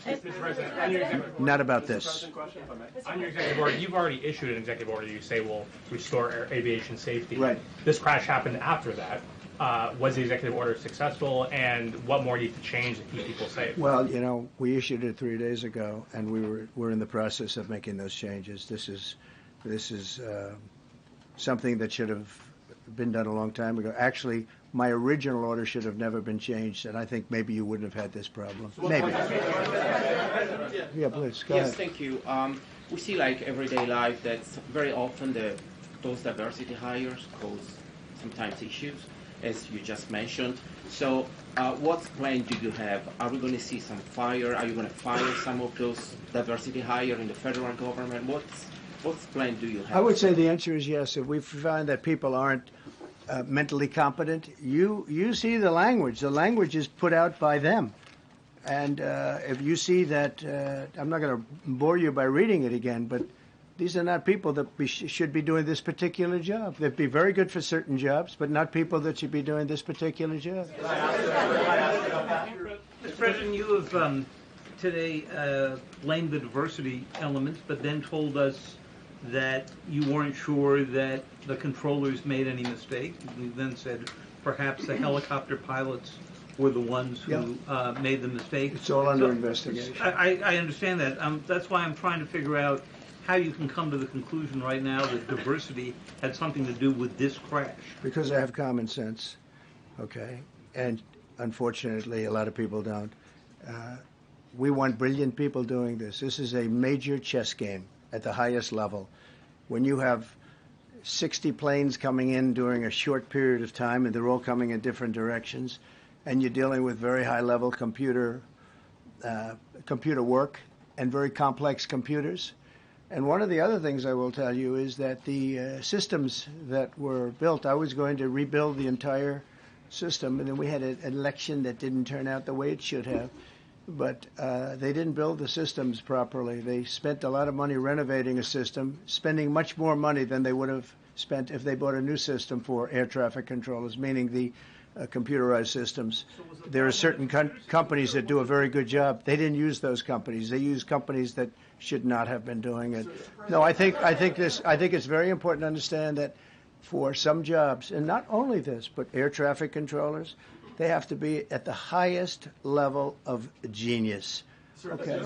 Mr. President, on your executive Not about this. On your executive order, you've already issued an executive order you say will restore aviation safety. Right. This crash happened after that. Was the executive order successful, and what more needs to change to keep people safe? Well, you know, we issued it 3 days ago, and we're in the process of making those changes. This is something that should have been done a long time ago. Actually, my original order should have never been changed, and I think maybe you wouldn't have had this problem. Maybe. Yeah, please, go ahead. Yes, thank you. We see, like, everyday life that very often those diversity hires cause sometimes issues, as you just mentioned. So what plan do you have? Are we going to see some fire? Are you going to fire some of those diversity hires in the federal government? What plan do you have? I would say the answer is yes. If we find that people aren't mentally competent, you see the language. The language is put out by them. And if you see that, I'm not going to bore you by reading it again, but these are not people that should be doing this particular job. They'd be very good for certain jobs, but not people that should be doing this particular job. Mr. President, you have today blamed the diversity elements, but then told us that you weren't sure that the controllers made any mistake. You then said perhaps the helicopter pilots were the ones who made the mistake. It's all under investigation. I understand that. That's why I'm trying to figure out how you can come to the conclusion right now that diversity had something to do with this crash. Because I have common sense, okay? And unfortunately, a lot of people don't. We want brilliant people doing this. This is a major chess game at the highest level. When you have 60 planes coming in during a short period of time, and they're all coming in different directions, and you're dealing with very high-level computer work and very complex computers. And one of the other things I will tell you is that the systems that were built, I was going to rebuild the entire system, and then we had an election that didn't turn out the way it should have. But they didn't build the systems properly. They spent a lot of money renovating a system, spending much more money than they would have spent if they bought a new system for air traffic controllers, meaning the computerized systems. There are certain companies that do a very good job. They didn't use those companies. They used companies that should not have been doing it. No, I think it's very important to understand that for some jobs, and not only this, but air traffic controllers, they have to be at the highest level of genius. Okay.